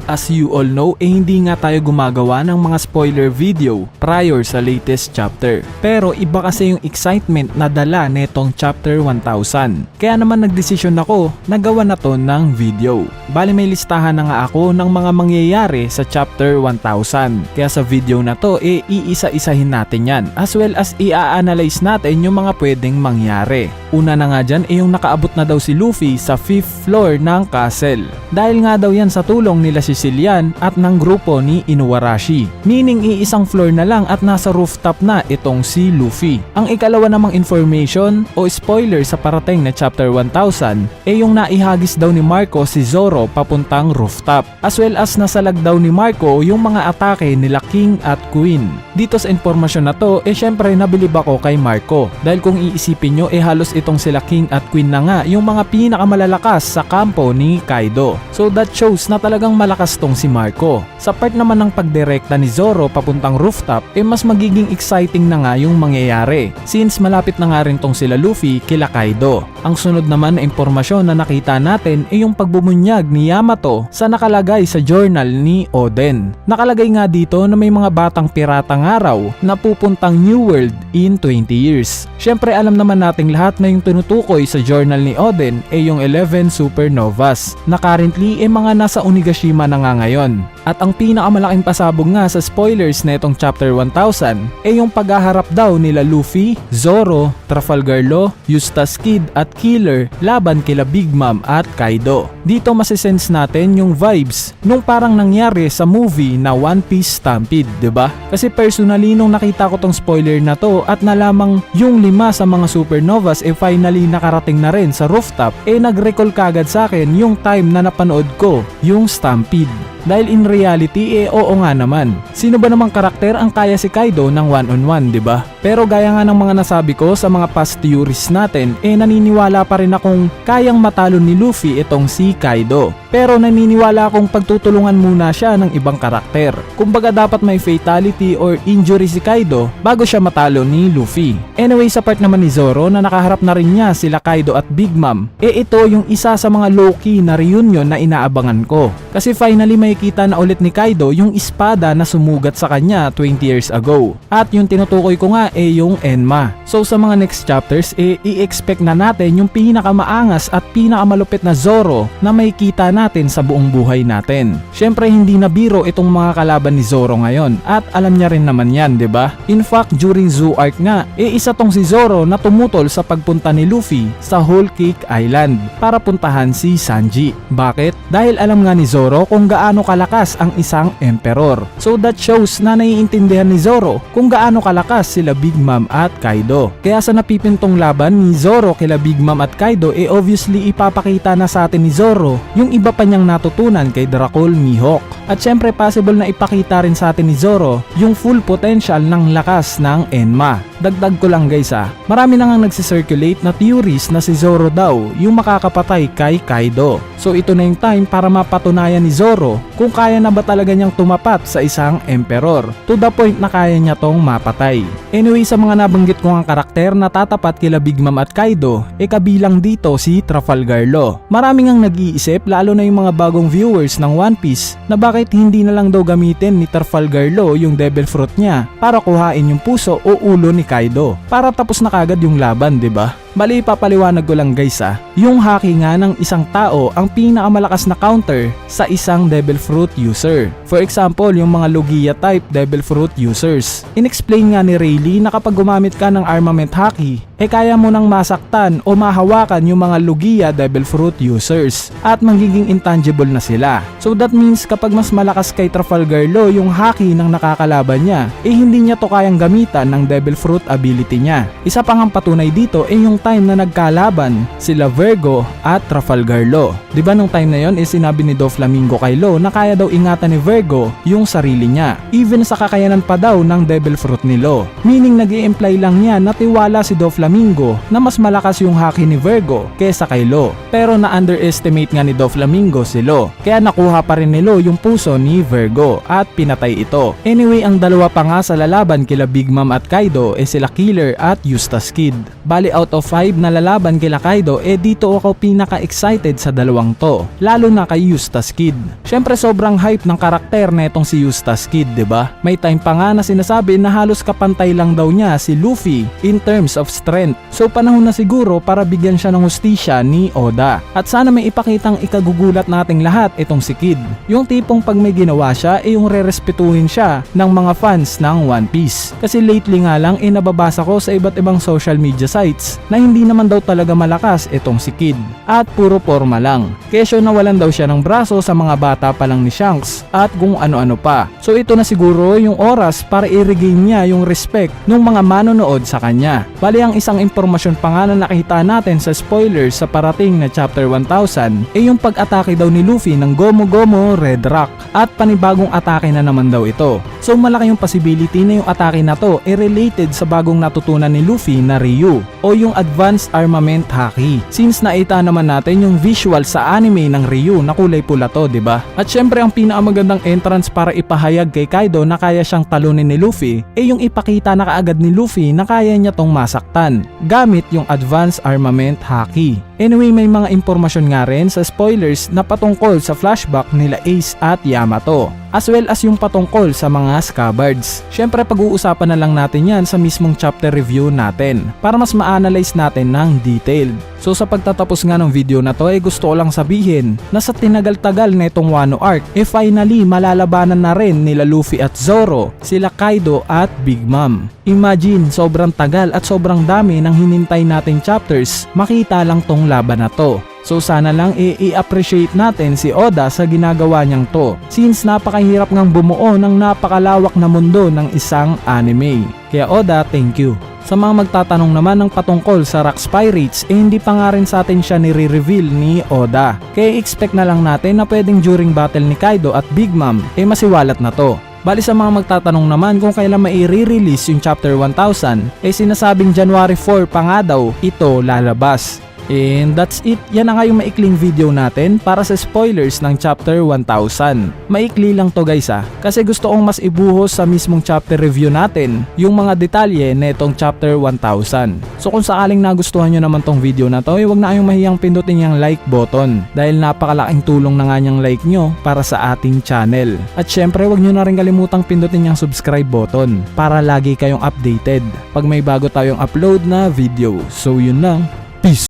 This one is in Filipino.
as you all know, hindi nga tayo gumagawa ng mga spoiler video prior sa latest chapter. Pero iba kasi yung excitement na dala netong chapter 1000. Kaya naman nagdesisyon ako na gawa na to ng video. Bali may listahan na nga ako ng mga mangyayari sa chapter 1000. Kaya sa video na to iisa-isahin natin yan, as well as i-analyze natin yung mga pwedeng mangyari. Una na nga dyan yung nakaabot na daw si Luffy sa 5th floor ng castle. Dahil nga daw yan sa tulong nila si Cillian at ng grupo ni Inuarashi. Meaning iisang floor na lang at nasa rooftop na itong si Luffy. Ang ikalawa namang information o spoiler sa parating na chapter 1000 yung naihagis daw ni Marco si Zoro papuntang rooftop. As well as nasalag daw ni Marco yung mga atake nila King at Queen. Dito sa informasyon na to syempre nabilib ako kay Marco. Dahil kung iisipin nyo halos itong sila King at Queen na nga yung mga pinakamalalakas sa kampo ni Kaido. So that shows na talagang malakas tong si Marco. Sa part naman ng pagdirekta ni Zoro papuntang rooftop mas magiging exciting na nga yung mangyayari since malapit na nga rin tong sila Luffy kila Kaido. Ang sunod naman na impormasyon na nakita natin yung pagbumunyag ni Yamato sa nakalagay sa journal ni Oden. Nakalagay nga dito na may mga batang piratang araw na pupuntang New World in 20 years. Syempre alam naman nating lahat na yung tinutukoy sa journal ni Oden yung 11 supernovas na currently mga nasa Onigashima na nga ngayon. At ang pinakamalaking pasabog nga sa spoilers na itong chapter 1000 yung paghaharap daw nila Luffy, Zoro, Trafalgar Law, Eustace Kid at Killer laban kila Big Mom at Kaido. Dito masisense natin yung vibes nung parang nangyari sa movie na One Piece Stampede, 'di ba? Kasi personally nung nakita ko tong spoiler na to at nalamang yung 5 sa mga supernovas finally nakarating na rin sa rooftop nag-recall kagad sa akin yung time na napanood ko yung Stampede. Dahil in reality oo nga naman. Sino ba namang karakter ang kaya si Kaido ng one-on-one, 'di ba? Pero gaya nga ng mga nasabi ko sa mga past theories natin naniniwala pa rin akong kayang matalo ni Luffy itong si Kaido. Pero naniniwala akong pagtutulungan muna siya ng ibang karakter. Kumbaga dapat may fatality or injury si Kaido bago siya matalo ni Luffy. Anyway, sa part naman ni Zoro na nakaharap na rin niya sila Kaido at Big Mom, ito yung isa sa mga low-key na reunion na inaabangan ko. Kasi finally makikita na ulit ni Kaido yung espada na sumugat sa kanya 20 years ago. At yung tinutukoy ko nga yung Enma. So sa mga next chapters i-expect na natin yung pinakamaangas at pinakamalupit na Zoro na makikita natin sa buong buhay natin. Syempre hindi na biro itong mga kalaban ni Zoro ngayon at alam niya rin naman yan, 'di ba? In fact, during Zoo Arc nga isa tong si Zoro na tumutol sa pagpunta ni Luffy sa Whole Cake Island para puntahan si Sanji. Bakit? Dahil alam nga ni Zoro kung gaano kalakas ang isang emperor. So that shows na naiintindihan ni Zoro kung gaano kalakas sila Big Mom at Kaido. Kaya sa napipintong laban ni Zoro kila Big Mom at Kaido obviously ipapakita na sa atin ni Zoro yung iba pa niyang natutunan kay Dracul Mihawk. At syempre possible na ipakita rin sa atin ni Zoro yung full potential ng lakas ng Enma. Dagdag ko lang guys marami na nga nagsisirculate na theories na si Zoro daw yung makakapatay kay Kaido. So ito na yung time para mapatunayan ni Zoro kung kaya na ba talaga niyang tumapat sa isang emperor to the point na kaya niya tong mapatay. Anyway, sa mga nabanggit ko ang karakter na tatapat kila Big Mom at Kaido kabilang dito si Trafalgar Law. Marami ngang nag-iisip lalo na yung mga bagong viewers ng One Piece na bakit hindi na lang daw gamitin ni Trafalgar Law yung Devil Fruit niya para kuhain yung puso o ulo ni Kaido para tapos na kagad yung laban, 'di ba? Bali papaliwanag ko lang guys yung haki nga ng isang tao ang pinakamalakas na counter sa isang Devil Fruit user. For example, yung mga Logia type Devil Fruit users. Inexplain nga ni Rayleigh na kapag gumamit ka ng armament haki, kaya mo nang masaktan o mahawakan yung mga Logia Devil Fruit users at magiging intangible na sila. So that means kapag mas malakas kay Trafalgar Law yung haki ng nakakalaban niya, hindi niya to kayang gamitan ng Devil Fruit ability niya. Isa pang ang patunay dito yung time na nagkalaban sila Vergo at Trafalgar Law. Diba nung time na yon sinabi ni Doflamingo kay Law na kaya daw ingatan ni Vergo yung sarili niya. Even sa kakayanan pa daw ng Devil Fruit ni Law. Meaning nag-i-imply lang niya na tiwala si Doflamingo na mas malakas yung haki ni Vergo kesa kay Law. Pero na-underestimate nga ni Doflamingo si Law. Kaya nakuha pa rin ni Law yung puso ni Vergo at pinatay ito. Anyway, ang dalawa pa nga sa lalaban kila Big Mom at Kaido sila Killer at Eustace Kid. Bali out of 5 na lalaban kila Kaido, dito ako pinaka-excited sa dalawang to, lalo na kay Eustace Kid. Syempre sobrang hype ng karakter na itong si Eustace Kid, 'di ba? May time pa nga na sinasabi na halos kapantay lang daw niya si Luffy in terms of strength. So panahon na siguro para bigyan siya ng hustisya ni Oda. At sana may ipakitang ikagugulat nating lahat itong si Kid. Yung tipong pag may ginawa siya, yung rerespetuhin siya ng mga fans ng One Piece. Kasi lately nga lang nababasa ko sa iba't ibang social media sites na hindi naman daw talaga malakas itong si Kid at puro forma lang. Kesyo nawalan daw siya ng braso sa mga bata pa lang ni Shanks at kung ano-ano pa. So ito na siguro yung oras para i-regain niya yung respect ng mga manonood sa kanya. Bali ang isang impormasyon pa nga na nakita natin sa spoilers sa parating na chapter 1000 yung pag-atake daw ni Luffy ng Gomu Gomu Red Rock at panibagong atake na naman daw ito. So malaki yung possibility na yung atake na to related sa bagong natutunan ni Luffy na Ryu o yung Advanced Armament Haki. Since naita naman natin yung visual sa anime ng Ryu na kulay pula to, 'di ba? At syempre ang pinakamagandang entrance para ipahayag kay Kaido na kaya siyang talunin ni Luffy yung ipakita na kaagad ni Luffy na kaya niya tong masaktan gamit yung Advanced Armament Haki. Anyway, may mga impormasyon nga rin sa spoilers na patungkol sa flashback nila Ace at Yamato, as well as yung patungkol sa mga scabbards. Syempre pag-uusapan na lang natin yan sa mismong chapter review natin para mas ma-analyze natin ng detailed. So sa pagtatapos nga ng video na to gusto ko lang sabihin na sa tinagal-tagal na itong Wano arc finally malalabanan na rin nila Luffy at Zoro, sila Kaido at Big Mom. Imagine, sobrang tagal at sobrang dami ng hinintay nating chapters makita lang tong laban na to. So sana lang i-appreciate natin si Oda sa ginagawa niyang to, since napakahirap ngang bumuo ng napakalawak na mundo ng isang anime. Kaya Oda, thank you. Sa mga magtatanong naman ng patungkol sa Rocks Pirates hindi pa nga rin sa atin siya nire-reveal ni Oda. Kaya expect na lang natin na pwedeng during battle ni Kaido at Big Mom masiwalat na to. Bali sa mga magtatanong naman kung kailan mai-release yung chapter 1000 sinasabing January 4 pa nga daw ito lalabas. And that's it. Yan na nga yung maikling video natin para sa spoilers ng chapter 1000. Maikli lang to guys kasi gusto kong mas ibuhos sa mismong chapter review natin yung mga detalye na itong chapter 1000. So kung sakaling nagustuhan nyo naman tong video na to huwag na kayong mahiyang pindutin yung like button dahil napakalaking tulong na nga niyang like nyo para sa ating channel. At syempre huwag nyo na rin kalimutang pindutin yung subscribe button para lagi kayong updated pag may bago tayong upload na video. So yun lang. Peace!